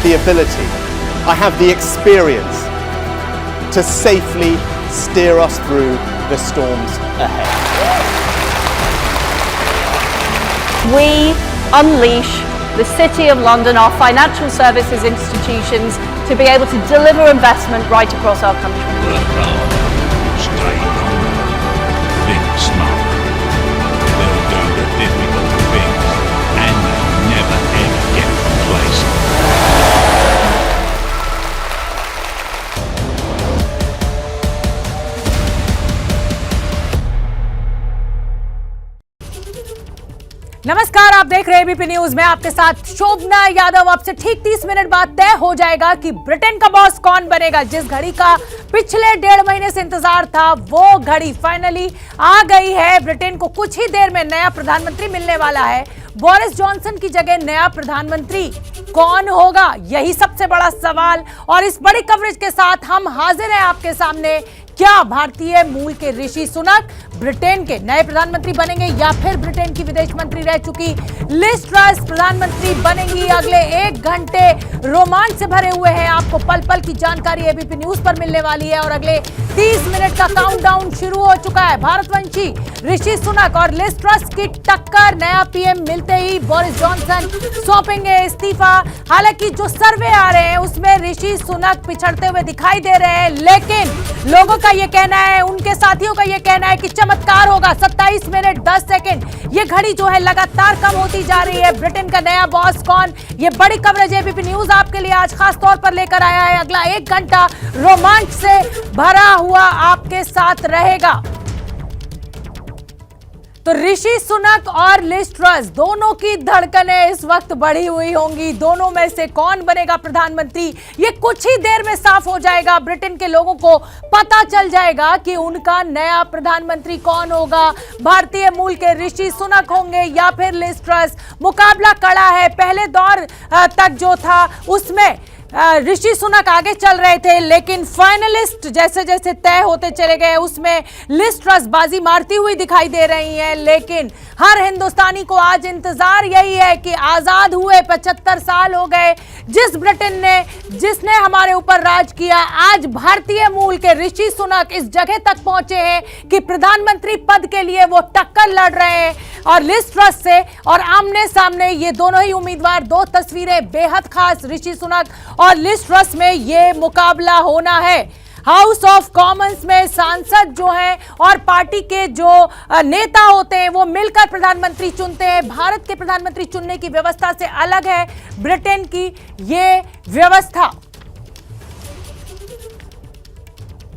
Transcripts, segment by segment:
the ability, I have the experience to safely steer us through the storms ahead. We unleash the City of London, our financial services institutions, to be able to deliver investment right across our country. Work hard, stay calm, think smart. They'll do the difficult things, and they'll never ever get complacent. नमस्कार, आप देख रहे हैं ABP news में आपके साथ शोभना यादव। आपसे ठीक 30 मिनट बाद तय हो जाएगा कि ब्रिटेन का बॉस कौन बनेगा। जिस घड़ी का पिछले 1.5 महीने से इंतजार था, वो घड़ी फाइनली आ गई है। ब्रिटेन को कुछ ही देर में नया प्रधानमंत्री मिलने वाला है। बोरिस जॉनसन की जगह नया प्रधानमंत्री कौन होगा, यही सबसे बड़ा सवाल। और इस बड़ी कवरेज के साथ हम हाजिर हैं आपके सामने। क्या भारतीय मूल के ऋषि सुनक ब्रिटेन के नए प्रधानमंत्री बनेंगे या फिर ब्रिटेन की विदेश मंत्री रह चुकी लिज ट्रस प्रधानमंत्री बनेंगी? अगले 1 घंटे रोमांच से भरे हुए हैं। आपको पल पल की जानकारी एबीपी न्यूज पर मिलने वाली है और अगले 30 मिनट का काउंटडाउन शुरू हो चुका है। भारतवंशी ऋषि सुनक और लिज ट्रस की टक्कर। नया पीएम मिलते ही बोरिस जॉनसन सौंपेंगे इस्तीफा। हालांकि जो सर्वे आ रहे हैं उसमें ऋषि सुनक पिछड़ते हुए दिखाई दे रहे हैं, लेकिन लोगों का ये कहना है, उनके साथियों का ये कहना है कि चमत्कार होगा। 27 मिनट 10 सेकंड, ये घड़ी जो है लगातार कम होती जा रही है। ब्रिटेन का नया बॉस कौन, ये बड़ी कवरेज एबीपी न्यूज आपके लिए आज खास तौर पर लेकर आया है। अगला 1 घंटा रोमांच से भरा हुआ आपके साथ रहेगा। तो ऋषि सुनक और लिज ट्रस दोनों की धड़कनें इस वक्त बढ़ी हुई होंगी। दोनों में से कौन बनेगा प्रधानमंत्री, ये कुछ ही देर में साफ हो जाएगा। ब्रिटेन के लोगों को पता चल जाएगा कि उनका नया प्रधानमंत्री कौन होगा। भारतीय मूल के ऋषि सुनक होंगे या फिर लिज ट्रस। मुकाबला कड़ा है। पहले दौर तक जो था उसमें ऋषि सुनक आगे चल रहे थे, लेकिन फाइनलिस्ट जैसे जैसे तय होते चले गए उसमें लिज ट्रस बाजी मारती हुई दिखाई दे रही हैं। लेकिन हर हिंदुस्तानी को आज इंतजार यही है कि आजाद हुए 75 साल हो गए। जिस ब्रिटेन ने, जिसने हमारे ऊपर राज किया, आज भारतीय मूल के ऋषि सुनक इस जगह तक पहुंचे हैं कि प्रधानमंत्री पद के लिए वो टक्कर लड़ रहे हैं और लिज ट्रस से। और आमने सामने ये दोनों ही उम्मीदवार, 2 तस्वीरें बेहद खास। ऋषि सुनक और लिज ट्रस में ये मुकाबला होना है। हाउस ऑफ कॉमन्स में सांसद जो हैं और पार्टी के जो नेता होते हैं वो मिलकर प्रधानमंत्री चुनते हैं। भारत के प्रधानमंत्री चुनने की व्यवस्था से अलग है ब्रिटेन की ये व्यवस्था।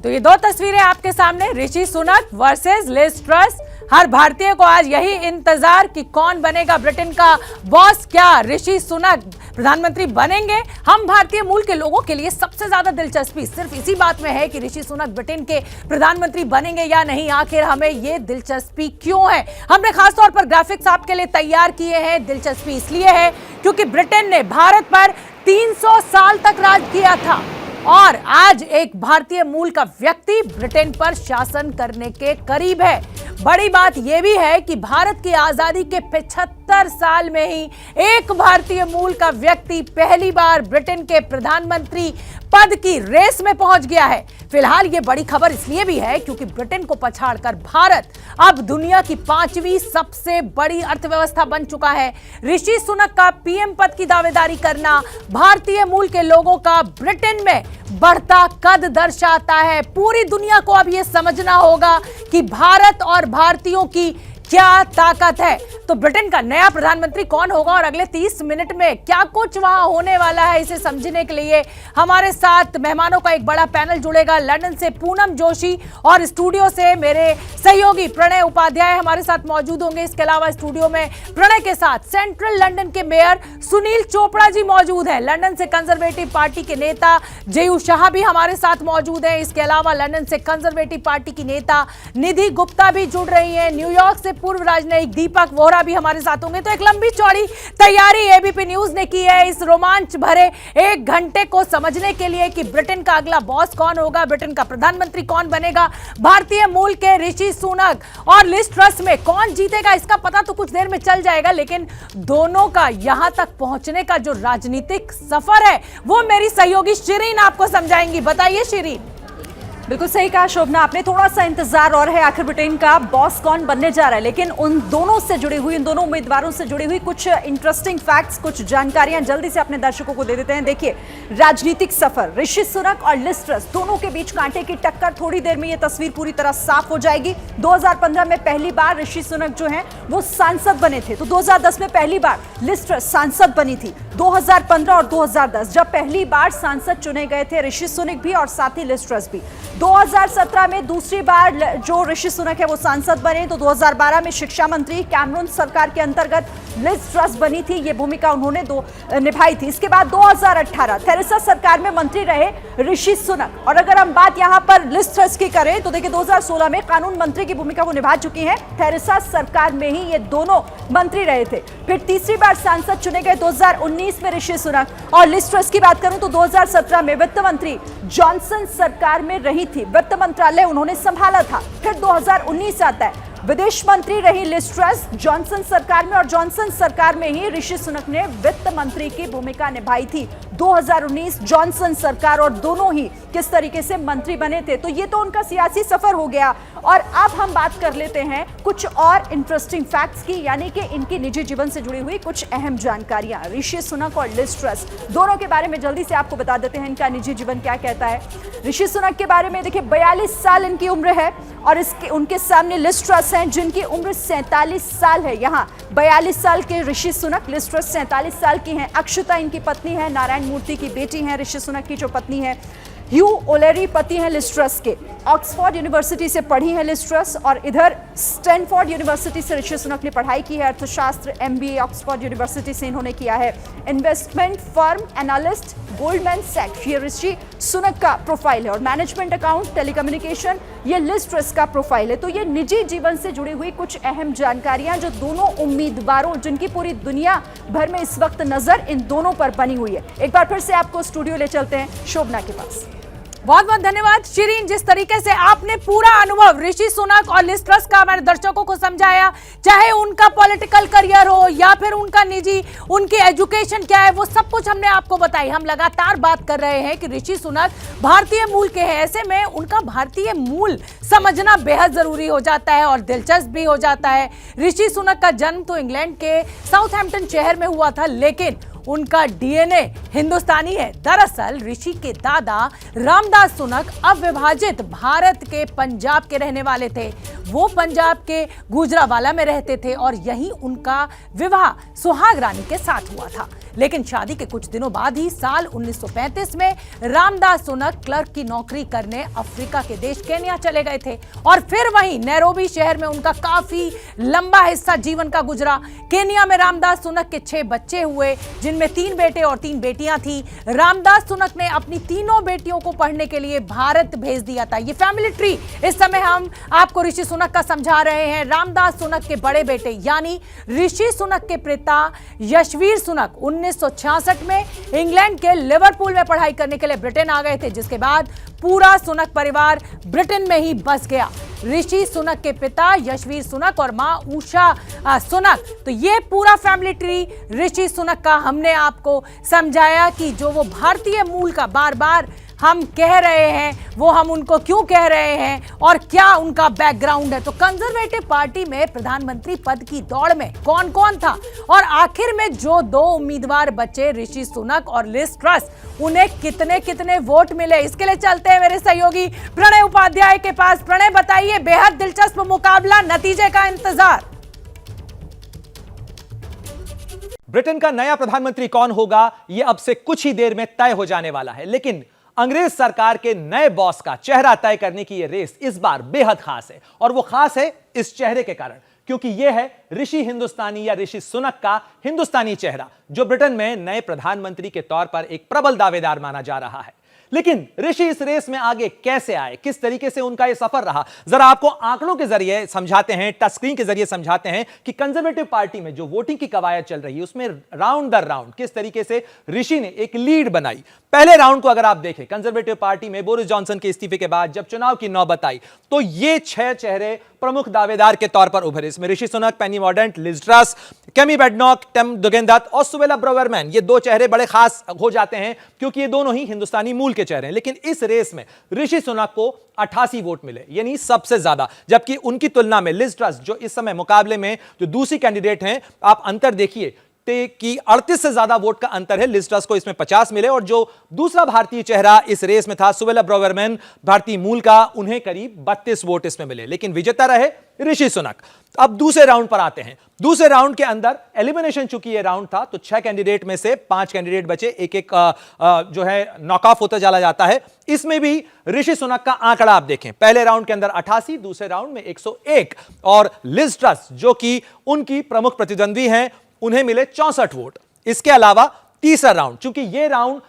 तो ये 2 तस्वीरें आपके सामने, Rishi Sunak versus Liz truss. हर भारतीय को आज यही इंतजार कि कौन बनेगा ब्रिटेन का बॉस। क्या ऋषि सुनक प्रधानमंत्री बनेंगे? हम भारतीय मूल के लोगों के लिए सबसे ज्यादा दिलचस्पी सिर्फ इसी बात में है कि ऋषि सुनक ब्रिटेन के प्रधानमंत्री बनेंगे या नहीं। आखिर हमें ये दिलचस्पी क्यों है? हमने खासतौर पर ग्राफिक्स आपके लिए तैयार किए हैं। दिलचस्पी इसलिए है क्योंकि ब्रिटेन ने भारत पर 300 साल तक राज किया था और आज एक भारतीय मूल का व्यक्ति ब्रिटेन पर शासन करने के करीब है। बड़ी बात यह भी है कि भारत की आजादी के 75 साल में ही एक भारतीय मूल का व्यक्ति पहली बार ब्रिटेन के प्रधानमंत्री पद की रेस में पहुंच गया है। फिलहाल ये बड़ी खबर इसलिए भी है क्योंकि ब्रिटेन को पछाड़कर भारत अब दुनिया की 5वीं सबसे बड़ी अर्थव्यवस्था बन चुका है। ऋषि सुनक का पीएम पद की दावेदारी करना भारतीय मूल के लोगों का ब्रिटेन में बढ़ता कद दर्शाता है। पूरी दुनिया को अब यह समझना होगा कि भारत और भारतीयों की क्या ताकत है। तो ब्रिटेन का नया प्रधानमंत्री कौन होगा और अगले 30 मिनट में क्या कुछ वहां होने वाला है, इसे समझने के लिए हमारे साथ मेहमानों का एक बड़ा पैनल जुड़ेगा। लंदन से पूनम जोशी और स्टूडियो से मेरे सहयोगी प्रणय उपाध्याय हमारे साथ मौजूद होंगे। इसके अलावा स्टूडियो में प्रणय के साथ सेंट्रल लंदन के मेयर सुनील चोपड़ा जी मौजूद हैं। लंदन से कंजर्वेटिव पार्टी के नेता जयू शाह भी हमारे साथ मौजूद हैं। इसके अलावा लंदन से कंजर्वेटिव पार्टी की नेता निधि गुप्ता भी जुड़ रही है। न्यूयॉर्क से पूर्व राजनयिक दीपक वोहरा भी हमारे साथ होंगे। तो एक लंबी चौड़ी तैयारी एबीपी न्यूज ने की है इस रोमांच भरे 1 घंटे को समझने के लिए कि ब्रिटेन का अगला बॉस कौन होगा, ब्रिटेन का प्रधानमंत्री कौन बनेगा, भारतीय मूल के ऋषि सुनक और लिज ट्रस में कौन जीतेगा, इसका पता तो कुछ देर में चल जाएगा। लेकिन दोनों का यहां तक पहुंचने का जो राजनीतिक सफर है वो मेरी सहयोगी शिरीन आपको समझाएंगी। बताइए शिरीन। बिल्कुल सही कहा शोभना आपने, थोड़ा सा इंतजार और है आखिर ब्रिटेन का बॉस कौन बनने जा रहा है। लेकिन उन दोनों से जुड़ी हुई, इन दोनों उम्मीदवारों से जुड़ी हुई कुछ इंटरेस्टिंग फैक्ट्स, कुछ जानकारियां जल्दी से अपने दर्शकों को दे देते हैं। देखिए, राजनीतिक सफर, ऋषि सुनक और लिज ट्रस दोनों के बीच कांटे की टक्कर, थोड़ी देर में यह तस्वीर पूरी तरह साफ हो जाएगी। 2015 में पहली बार ऋषि सुनक जो है वो सांसद बने थे, तो 2010 में पहली बार लिज ट्रस सांसद बनी थी। 2015 और 2010 जब पहली बार सांसद चुने गए थे ऋषि सुनक भी और साथ ही लिज ट्रस भी। 2017 में दूसरी बार जो ऋषि सुनक है वो सांसद बने, तो 2012 में शिक्षा मंत्री कैमरून सरकार के अंतर्गत लिज ट्रस बनी थी, ये भूमिका उन्होंने निभाई थी। इसके बाद 2018 थेरेसा सरकार में मंत्री रहे ऋषि सुनक। और अगर हम बात यहां पर लिज ट्रस की करें तो देखिए 2016 में कानून मंत्री की भूमिका वो निभा चुकी हैं, थेरेसा सरकार में ही ये दोनों मंत्री रहे थे। फिर तीसरी बार सांसद चुने गए 2019 में ऋषि सुनक। और लिज ट्रस की बात करूं तो 2017 में वित्त मंत्री जॉनसन सरकार में रही थी, वित्त मंत्रालय उन्होंने संभाला था। फिर 2019 आता है, विदेश मंत्री रही लिज ट्रस जॉनसन सरकार में, और जॉनसन सरकार में ही ऋषि सुनक ने वित्त मंत्री की भूमिका निभाई थी। 2019 जॉनसन सरकार, और दोनों ही किस तरीके से मंत्री बने थे। तो ये तो उनका सियासी सफर हो गया। और अब हम बात कर लेते हैं कुछ और इंटरेस्टिंग फैक्ट्स की, यानी कि इनकी निजी जीवन से जुड़ी हुई कुछ अहम जानकारियां। ऋषि सुनक और लिज ट्रस दोनों के बारे में जल्दी से आपको बता देते हैं इनका निजी जीवन क्या कहता है। ऋषि सुनक के बारे में देखिए 42 साल इनकी उम्र है, और उनके सामने लिज ट्रस हैं जिनकी उम्र 47 साल है। यहाँ 42 साल के ऋषि सुनक, लिज ट्रस 47 साल की हैं। अक्षता इनकी पत्नी है, नारायण मूर्ति की बेटी है ऋषि सुनक की जो पत्नी है। ह्यू ओलेरी पति हैं लिज ट्रस के, ऑक्सफोर्ड यूनिवर्सिटी से पढ़ी है लिज ट्रस, और इधर स्टैनफोर्ड यूनिवर्सिटी से ऋषि सुनक ने पढ़ाई की है, अर्थशास्त्र MBA ऑक्सफोर्ड यूनिवर्सिटी से इन्होंने किया है। इन्वेस्टमेंट फर्म एनालिस्ट गोल्डमैन सैक्स ये ऋषि सुनक का प्रोफाइल है, और मैनेजमेंट अकाउंट टेलीकम्युनिकेशन ये लिज ट्रस का प्रोफाइल है। तो ये निजी जीवन से जुड़ी हुई कुछ अहम जानकारियां जो दोनों उम्मीदवारों, जिनकी पूरी दुनिया भर में इस वक्त नजर इन दोनों पर बनी हुई है। एक बार फिर से आपको स्टूडियो ले चलते हैं शोभना के पास। बहुत बहुत धन्यवाद शिरीन, जिस तरीके से आपने पूरा अनुभव ऋषि सुनक और लिज ट्रस का हमारे दर्शकों को समझाया, चाहे उनका पॉलिटिकल करियर हो या फिर उनका निजी, उनकी एजुकेशन क्या है, वो सब कुछ हमने आपको बताई। हम लगातार बात कर रहे हैं कि ऋषि सुनक भारतीय मूल के हैं, ऐसे में उनका भारतीय मूल समझना बेहद जरूरी हो जाता है और दिलचस्प भी हो जाता है। ऋषि सुनक का जन्म तो इंग्लैंड के साउथहैम्पटन शहर में हुआ था, लेकिन उनका डीएनए हिंदुस्तानी है। दरअसल ऋषि के दादा रामदास सुनक अविभाजित भारत के पंजाब के रहने वाले थे। वो पंजाब के गुजरावाला में रहते थे और यहीं उनका विवाह सुहाग रानी के साथ हुआ था। लेकिन शादी के कुछ दिनों बाद ही साल 1935 में रामदास सुनक क्लर्क की नौकरी करने अफ्रीका के देश केन्या चले गए थे, और फिर वहीं नैरोबी शहर में उनका काफी लंबा हिस्सा जीवन का गुजरा। केन्या में रामदास सुनक के 6 बच्चे हुए, जिनमें 3 बेटे और 3 बेटियां थी। रामदास सुनक ने अपनी तीनों बेटियों को पढ़ने के लिए भारत भेज दिया था। ये फैमिली ट्री इस समय हम आपको ऋषि सुनक का समझा रहे हैं। रामदास सुनक के बड़े बेटे यानी ऋषि सुनक के पिता यशवीर सुनक 1966 में इंग्लैंड के लिवरपूल में पढ़ाई करने के लिए ब्रिटेन आ गए थे, जिसके बाद पूरा सुनक परिवार ब्रिटेन में ही बस गया। ऋषि सुनक के पिता यशवीर सुनक और मां उषा सुनक, तो ये पूरा फैमिली ट्री ऋषि सुनक का हमने आपको समझाया कि जो वो भारतीय मूल का बार बार हम कह रहे हैं, वो हम उनको क्यों कह रहे हैं और क्या उनका बैकग्राउंड है। तो कंजर्वेटिव पार्टी में प्रधानमंत्री पद की दौड़ में कौन कौन था, और आखिर में जो 2 उम्मीदवार बचे ऋषि सुनक और लिज ट्रस, उन्हें कितने कितने वोट मिले, इसके लिए चलते हैं मेरे सहयोगी प्रणय उपाध्याय के पास। प्रणय बताइए, बेहद दिलचस्प मुकाबला, नतीजे का इंतजार। ब्रिटेन का नया प्रधानमंत्री कौन होगा, यह अब से कुछ ही देर में तय हो जाने वाला है, लेकिन अंग्रेज सरकार के नए बॉस का चेहरा तय करने की यह रेस इस बार बेहद खास है। और वो खास है इस चेहरे के कारण, क्योंकि यह है ऋषि हिंदुस्तानी या ऋषि सुनक का हिंदुस्तानी चेहरा, जो ब्रिटेन में नए प्रधानमंत्री के तौर पर एक प्रबल दावेदार माना जा रहा है। लेकिन ऋषि इस रेस में आगे कैसे आए, किस तरीके से उनका यह सफर रहा, जरा आपको आंकड़ों के जरिए समझाते हैं, टच स्क्रीन के जरिए समझाते हैं कि कंजर्वेटिव पार्टी में जो वोटिंग की कवायद चल रही है उसमें राउंड दर राउंड किस तरीके से ऋषि ने एक लीड बनाई। पहले राउंड को अगर आप देखें कंजर्वेटिव पार्टी में बोरिस जॉनसन के इस्तीफे के बाद जब चुनाव की नौबत आई तो ये 6 चेहरे प्रमुख दावेदार के तौर पर उभरे। इसमें ऋषि सुनक, पेनी मॉर्डेंट, लिज ट्रस, केमी बेडनॉक, टिम दुगेन-दत्त और सुवेला ब्रावर्मैन, ये 2 चेहरे बड़े खास हो जाते हैं क्योंकि ये दोनों ही हिंदुस्तानी मूल के चेहरे हैं। लेकिन इस रेस में ऋषि सुनक को 88 वोट मिले, यानी सबसे ज्यादा, जबकि उनकी तुलना में लिज ट्रस जो इस समय मुकाबले में जो दूसरी कैंडिडेट हैं, आप अंतर देखिए कि 38 से ज्यादा वोट का अंतर है। लिज ट्रस को इसमें 50 मिले और जो दूसरा भारतीय चेहरा इस रेस में था सुवेला ब्रावर्मैन, भारतीय मूल का, उन्हें करीब 32 वोट इसमें मिले, लेकिन विजेता रहे ऋषि सुनक। अब दूसरे राउंड पर आते हैं। दूसरे राउंड के अंदर एलिमिनेशन, चूंकि यह राउंड था तो 6 कैंडिडेट में से 5 कैंडिडेट बचे, एक जो है नॉक ऑफ होता चला जाता है। इसमें भी ऋषि सुनक का आंकड़ा आप देखें, पहले राउंड के अंदर 88, दूसरे राउंड में 101 और लिज ट्रस जो कि उनकी प्रमुख प्रतिद्वंदी हैं उन्हें मिले 64 वोट। इसके अलावा तीसरा राउंड, चूंकि यह राउंड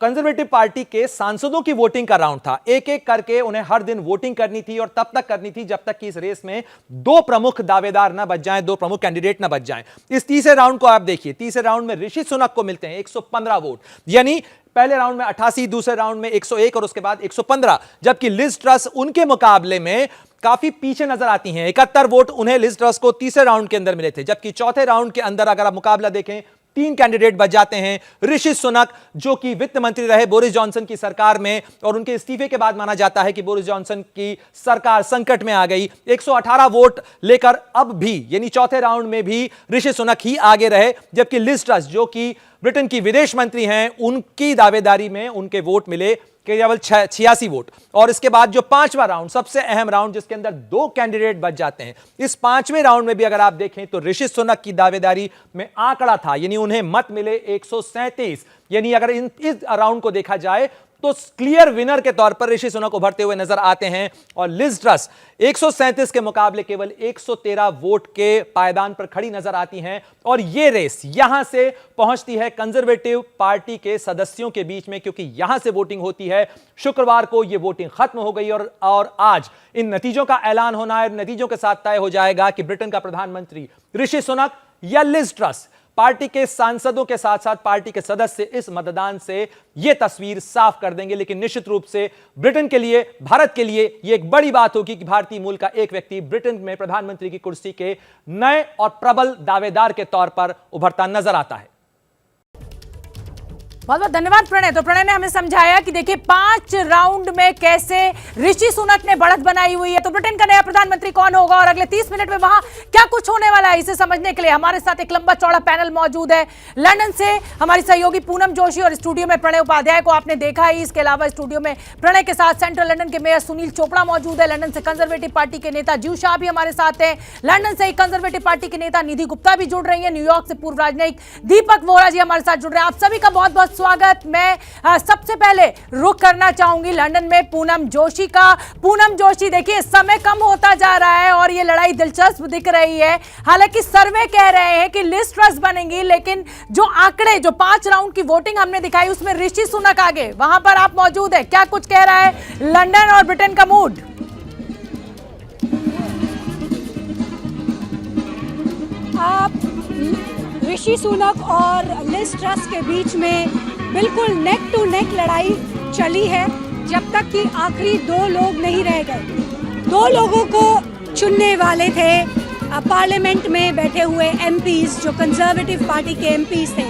कंजर्वेटिव पार्टी के सांसदों की वोटिंग का राउंड था, एक एक करके उन्हें हर दिन वोटिंग करनी थी और तब तक करनी थी जब तक कि इस रेस में 2 प्रमुख दावेदार ना बच जाएं, 2 प्रमुख कैंडिडेट ना बच जाएं। इस तीसरे राउंड को आप देखिए, तीसरे राउंड में ऋषि सुनक को मिलते हैं 115 वोट, यानी पहले राउंड में 88, दूसरे राउंड में 101 और उसके बाद 115, जबकि लिज ट्रस उनके मुकाबले में काफी पीछे नजर आती हैं। 71 वोट उन्हें लिज ट्रस को तीसरे राउंड के अंदर मिले थे, जबकि चौथे राउंड के अंदर अगर आप मुकाबला देखें 3 कैंडिडेट बच जाते हैं। ऋषि सुनक जो कि वित्त मंत्री रहे बोरिस जॉनसन की सरकार में और उनके इस्तीफे के बाद माना जाता है कि बोरिस जॉनसन की सरकार संकट में आ गई, 118 वोट लेकर अब भी, यानी चौथे राउंड में भी ऋषि सुनक ही आगे रहे, जबकि लिज ट्रस जो कि ब्रिटेन की विदेश मंत्री हैं उनकी दावेदारी में उनके वोट मिले केवल 86 वोट। और इसके बाद जो 5वां राउंड, सबसे अहम राउंड जिसके अंदर 2 कैंडिडेट बच जाते हैं, इस 5वें राउंड में भी अगर आप देखें तो ऋषि सुनक की दावेदारी में आंकड़ा था, यानी उन्हें मत मिले 137, यानी अगर इस राउंड को देखा जाए तो क्लियर विनर के तौर पर ऋषि सुनक उभरते हुए नजर आते हैं और लिज ट्रस 137 के मुकाबले केवल 113 वोट के पायदान पर खड़ी नजर आती हैं। और यह रेस यहां से पहुंचती है कंजर्वेटिव पार्टी के सदस्यों के बीच में, क्योंकि यहां से वोटिंग होती है। शुक्रवार को यह वोटिंग खत्म हो गई और आज इन नतीजों का ऐलान होना है। नतीजों के साथ तय हो जाएगा कि ब्रिटेन का प्रधानमंत्री ऋषि सुनक या लिज ट्रस। पार्टी के सांसदों के साथ साथ पार्टी के सदस्य इस मतदान से यह तस्वीर साफ कर देंगे। लेकिन निश्चित रूप से ब्रिटेन के लिए, भारत के लिए यह एक बड़ी बात होगी कि भारतीय मूल का एक व्यक्ति ब्रिटेन में प्रधानमंत्री की कुर्सी के नए और प्रबल दावेदार के तौर पर उभरता नजर आता है। बहुत बहुत धन्यवाद प्रणय। तो प्रणय ने हमें समझाया कि देखिए 5 राउंड में कैसे ऋषि सुनक ने बढ़त बनाई हुई है। तो ब्रिटेन का नया प्रधानमंत्री कौन होगा और अगले 30 मिनट में वहां क्या कुछ होने वाला है, इसे समझने के लिए हमारे साथ एक लंबा चौड़ा पैनल मौजूद है। लंदन से हमारी सहयोगी पूनम जोशी और स्टूडियो में प्रणय उपाध्याय को आपने देखा ही। इसके अलावा स्टूडियो में प्रणय के साथ सेंट्रल लंदन के मेयर सुनील चोपड़ा मौजूद है। लंदन से कंजर्वेटिव पार्टी के नेता जीव शाह भी हमारे साथ हैं। लंदन से कंजर्वेटिव पार्टी के नेता निधि गुप्ता भी जुड़ रही है। न्यूयॉर्क से पूर्व राजनयिक दीपक वोरा जी हमारे साथ जुड़ रहे हैं। आप सभी का बहुत बहुत स्वागत। मैं सबसे पहले रुख करना चाहूंगी लंदन में पूनम जोशी का। पूनम जोशी, देखिए समय कम होता जा रहा है और ये लड़ाई दिलचस्प दिख रही है। हालांकि सर्वे कह रहे हैं कि लिज ट्रस बनेंगी, लेकिन जो आंकड़े, जो 5 राउंड की वोटिंग हमने दिखाई उसमें ऋषि सुनक आगे, वहां पर आप मौजूद है। क्या कुछ कह रहा है लंदन और ब्रिटेन का मूड? आप ऋषि सुनक और लिज ट्रस के बीच में बिल्कुल नेक टू नेक लड़ाई चली है, जब तक कि आखिरी 2 लोग नहीं रह गए। 2 लोगों को चुनने वाले थे पार्लियामेंट में बैठे हुए एमपीज, जो कंजर्वेटिव पार्टी के एमपीज थे।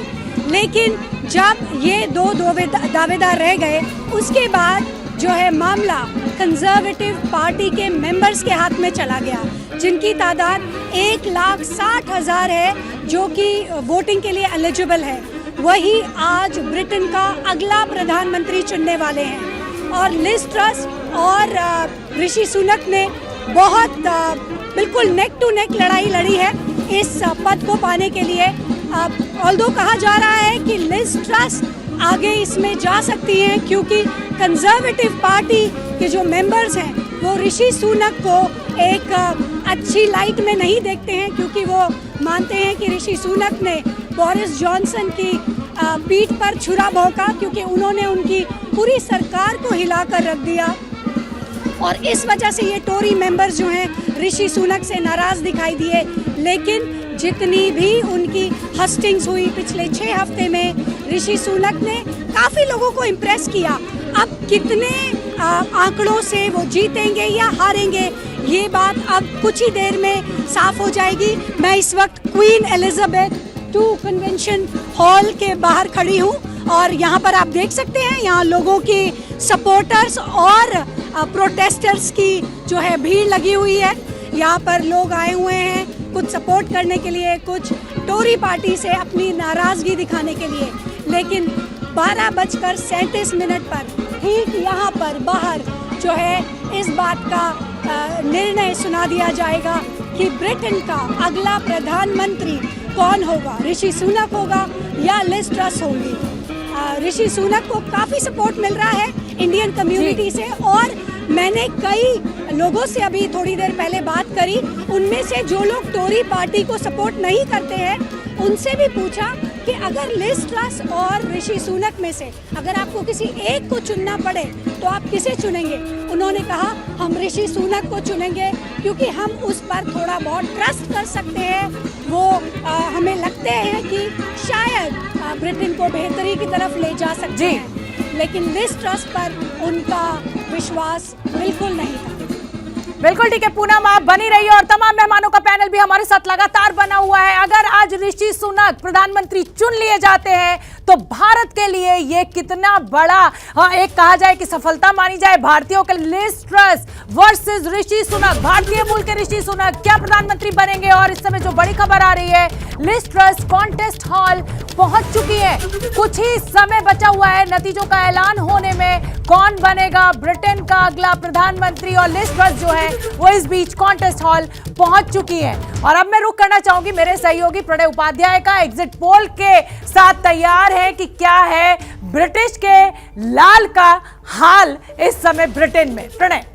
लेकिन जब ये 2 दावेदार रह गए, उसके बाद जो है मामला कंजर्वेटिव पार्टी के मेंबर्स के हाथ में चला गया, जिनकी तादाद 1,60,000 है, जो कि वोटिंग के लिए एलिजिबल है। वही आज ब्रिटेन का अगला प्रधानमंत्री चुनने वाले हैं। और लिज ट्रस और ऋषि सुनक ने बहुत बिल्कुल नेक टू नेक लड़ाई लड़ी है इस पद को पाने के लिए। ऑल्दो कहा जा रहा है कि लिज ट्रस आगे इसमें जा सकती हैं, क्योंकि कंजर्वेटिव पार्टी के जो मेंबर्स हैं वो ऋषि सुनक को एक अच्छी लाइट में नहीं देखते हैं, क्योंकि वो मानते हैं कि ऋषि सुनक ने बोरिस जॉनसन की पीठ पर छुरा भोंका, क्योंकि उन्होंने उनकी पूरी सरकार को हिलाकर रख दिया। और इस वजह से ये टोरी मेंबर्स जो हैं ऋषि सुनक से नाराज़ दिखाई दिए। लेकिन जितनी भी उनकी हस्टिंग्स हुई पिछले 6 हफ्ते में, ऋषि सुनक ने काफ़ी लोगों को इम्प्रेस किया। अब कितने आंकड़ों से वो जीतेंगे या हारेंगे, ये बात अब कुछ ही देर में साफ हो जाएगी। मैं इस वक्त क्वीन एलिजाबेथ 2 कन्वेंशन हॉल के बाहर खड़ी हूँ और यहाँ पर आप देख सकते हैं यहाँ लोगों की सपोर्टर्स और प्रोटेस्टर्स की जो है भीड़ लगी हुई है। यहाँ पर लोग आए हुए हैं कुछ सपोर्ट करने के लिए, कुछ टोरी पार्टी से अपनी नाराज़गी दिखाने के लिए। लेकिन 12:37 पर ठीक यहाँ पर बाहर जो है इस बात का निर्णय सुना दिया जाएगा कि ब्रिटेन का अगला प्रधानमंत्री कौन होगा, ऋषि सुनक होगा या लिज ट्रस होगी। ऋषि सुनक को काफ़ी सपोर्ट मिल रहा है इंडियन कम्युनिटी से, और मैंने कई लोगों से अभी थोड़ी देर पहले बात करी, उनमें से जो लोग टोरी पार्टी को सपोर्ट नहीं करते हैं उनसे भी पूछा कि अगर लिज ट्रस और ऋषि सुनक में से अगर आपको किसी एक को चुनना पड़े तो आप किसे चुनेंगे। उन्होंने कहा हम ऋषि सुनक को चुनेंगे क्योंकि हम उस पर थोड़ा बहुत ट्रस्ट कर सकते हैं। वो हमें लगते हैं कि शायद ब्रिटेन को बेहतरी की तरफ ले जा सकते हैं, लेकिन लिज ट्रस पर उनका विश्वास बिल्कुल नहीं था। बिल्कुल ठीक है पूनम, आप बनी रही और तमाम मेहमानों का पैनल भी हमारे साथ लगातार बना हुआ है। अगर आज ऋषि सुनक प्रधानमंत्री चुन लिए जाते हैं तो भारत के लिए ये कितना बड़ा एक कहा जाए कि सफलता मानी जाए भारतीयों के। Liz truss versus Rishi Sunak, भारतीय मूल के ऋषि सुनक क्या प्रधानमंत्री बनेंगे। और इस समय जो बड़ी खबर आ रही है, लिज ट्रस कॉन्टेस्ट हॉल पहुंच चुकी है। कुछ ही समय बचा हुआ है नतीजों का ऐलान होने में, कौन बनेगा ब्रिटेन का अगला प्रधानमंत्री। और लिज ट्रस जो है वो इस बीच कॉन्टेस्ट हॉल पहुंच चुकी है। और अब मैं रुक करना चाहूंगी मेरे सहयोगी प्रणय उपाध्याय का एग्जिट पोल के साथ तैयार है कि क्या है ब्रिटिश के लाल का हाल इस समय ब्रिटेन में। प्रणय।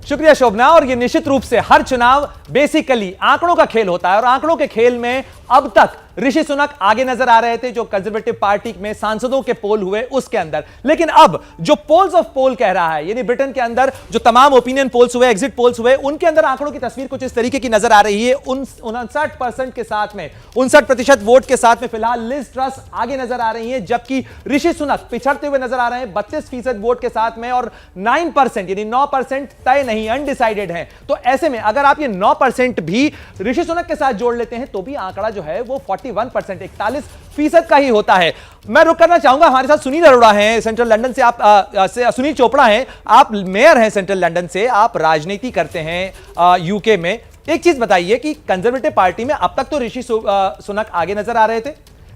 शुक्रिया शोभना। और ये निश्चित रूप से हर चुनाव बेसिकली आंकड़ों का खेल होता है और आंकड़ों के खेल में अब तक ऋषि सुनक आगे नजर आ रहे थे जो कंजर्वेटिव पार्टी में सांसदों के पोल हुए उसके अंदर। लेकिन अब जो पोल्स ऑफ पोल कह रहा है, यानी ब्रिटेन के अंदर जो तमाम ओपिनियन पोल्स हुए, एग्जिट पोल्स हुए, उनके अंदर आंकड़ों की तस्वीर कुछ इस तरीके की नजर आ रही है। 59% के साथ में 59% वोट के साथ में फिलहाल लिज ट्रस आगे नजर आ रही है, जबकि ऋषि सुनक पिछड़ते हुए नजर आ रहे हैं 32% वोट के साथ में। और 9% यानी 9% तय नहीं, अनडिसाइडेड है। तो ऐसे में अगर आप ये 9% भी ऋषि सुनक के साथ जोड़ लेते हैं तो भी आंकड़ा जो है वो 41%, 41% का ही होता है। मैं रुक करना चाहूंगा, हमारे साथ सुनील अरोड़ा हैं सेंट्रल लंदन से, आप सुनील चोपड़ा हैं, आप मेयर हैं सेंट्रल लंदन से, आप राजनीति करते हैं यूके में। एक चीज बताइए कि कंजर्वेटिव पार्टी में अब तक तो ऋषि सुनक आगे नजर आ रहे थे,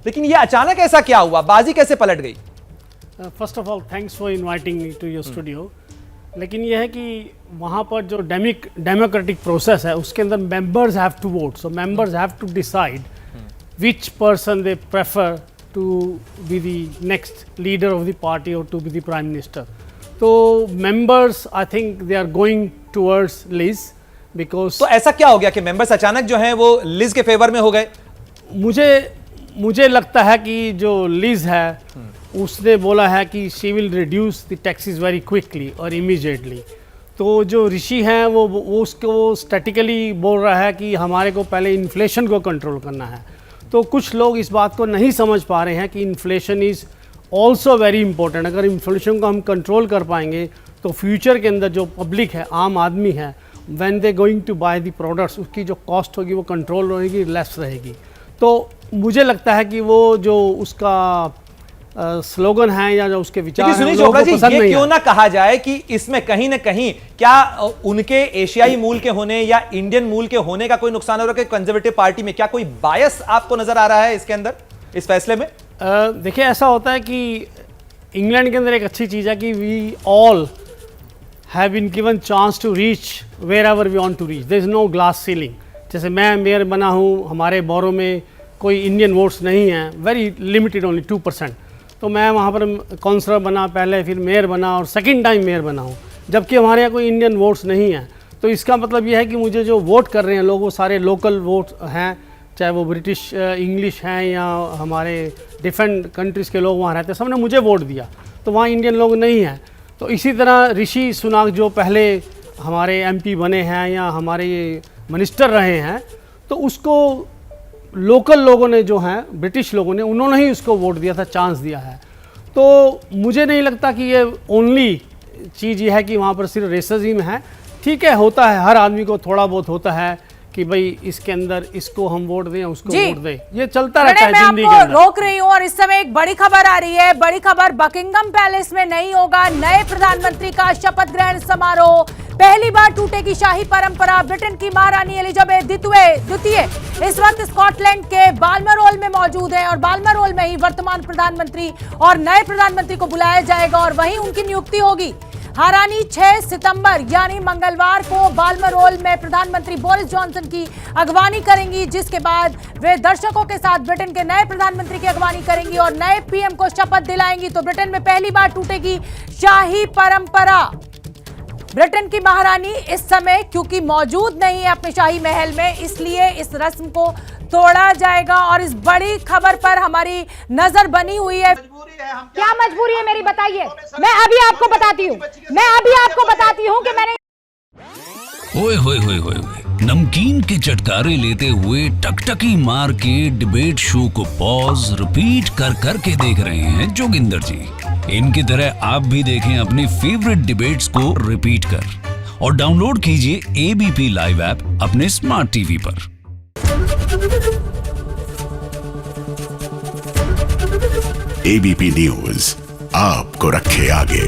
लेकिन यह अचानक ऐसा क्या हुआ, बाजी कैसे पलट गई? First of all thanks for inviting me to your studio. लेकिन यह है कि वहाँ पर जो डेमोक्रेटिक प्रोसेस है उसके अंदर members have to vote, so members have to decide which person they prefer to be the next leader of the party or to be the prime minister. So members, I think they are going towards Liz because. तो ऐसा क्या हो गया कि members अचानक जो हैं वो लिज के फेवर में हो गए? मुझे लगता है कि जो लिज है उसने बोला है कि she will reduce the taxes very quickly और immediately. तो जो ऋषि हैं वो उसको स्टैटिकली बोल रहा है कि हमारे को पहले इन्फ्लेशन को कंट्रोल करना है। तो कुछ लोग इस बात को नहीं समझ पा रहे हैं कि inflation is also very important. अगर इन्फ्लेशन को हम कंट्रोल कर पाएंगे तो फ्यूचर के अंदर जो पब्लिक है, आम आदमी है, when they going to buy the products, उसकी जो कॉस्ट होगी वो कंट्रोल रहेगी, लेस रहेगी। तो मुझे लगता है कि वो जो उसका स्लोगन है या जो उसके विचार हैं, सुनील चोपड़ा जी, ये क्यों ना कहा जाए कि इसमें कहीं ना कहीं क्या उनके एशियाई मूल के होने या इंडियन मूल के होने का कोई नुकसान हो रहा है? कंजर्वेटिव पार्टी में क्या कोई बायस आपको नजर आ रहा है इसके अंदर, इस फैसले में? देखिए, ऐसा होता है कि इंग्लैंड के अंदर एक अच्छी चीज़ है कि we all have been given chance to reach wherever we want to reach, there is no glass ceiling. जैसे मैं मेयर बना हूँ, हमारे बोरो में कोई इंडियन वोट्स नहीं हैं, वेरी लिमिटेड, ओनली 2%। तो मैं वहाँ पर काउंसलर बना पहले, फिर मेयर बना और सेकंड टाइम मेयर बना हूँ, जबकि हमारे यहाँ कोई इंडियन वोट्स नहीं हैं। तो इसका मतलब यह है कि मुझे जो वोट कर रहे हैं लोग वो सारे लोकल वोट हैं, चाहे वो ब्रिटिश इंग्लिश हैं या हमारे डिफरेंट कंट्रीज़ के लोग वहाँ रहते हैं, सबने मुझे वोट दिया, तो वहाँ इंडियन लोग नहीं हैं। तो इसी तरह ऋषि सुनाक जो पहले हमारे एमपी बने हैं या हमारे मिनिस्टर रहे हैं, तो उसको लोकल लोगों ने जो हैं, ब्रिटिश लोगों ने, उन्होंने ही उसको वोट दिया था, चांस दिया है। तो मुझे नहीं लगता कि ये ओनली चीज़ ये है कि वहाँ पर सिर्फ रेसिज्म है। ठीक है, होता है, हर आदमी को थोड़ा बहुत होता है कि भाई इसके अंदर इसको हम वोट दें, उसको वोट दें, ये चलता रहता है जिंदगी के अंदर। रोक रही हूँ और इस समय एक बड़ी खबर आ रही है। बड़ी खबर, बकिंगम पैलेस में नहीं होगा नए प्रधानमंत्री का शपथ ग्रहण समारोह। पहली बार टूटेगी शाही परंपरा। ब्रिटेन की महारानी एलिजाबेथ द्वितीय इस वक्त स्कॉटलैंड के बाल्मरोल में मौजूद है और बाल्मरोल में ही वर्तमान प्रधानमंत्री और नए प्रधानमंत्री को बुलाया जाएगा और वहीं उनकी नियुक्ति होगी। महारानी 6 सितंबर यानी मंगलवार को बाल्मरोल में प्रधानमंत्री बोरिस जॉनसन की अगवानी करेंगी, जिसके बाद वे दर्शकों के साथ ब्रिटेन के नए प्रधानमंत्री की अगवानी करेंगी और नए पीएम को शपथ दिलाएंगी। तो ब्रिटेन में पहली बार टूटेगी शाही परंपरा। ब्रिटेन की महारानी इस समय क्योंकि मौजूद नहीं है अपने शाही महल में, इसलिए इस रस्म को तोड़ा जाएगा। और इस बड़ी खबर पर हमारी नजर बनी हुई है। क्या मजबूरी है मेरी, बताइए। मैं अभी आपको बताती हूँ कि मैंने ओए होए होए होए होए। नमकीन के चटकारे लेते हुए टकटकी मार के डिबेट शो को पॉज रिपीट कर कर के देख रहे हैं जोगिंदर जी। इनकी तरह आप भी देखें अपनी फेवरेट डिबेट्स को रिपीट कर और डाउनलोड कीजिए एबीपी लाइव ऐप अपने स्मार्ट टीवी पर। एबीपी न्यूज आपको रखे आगे।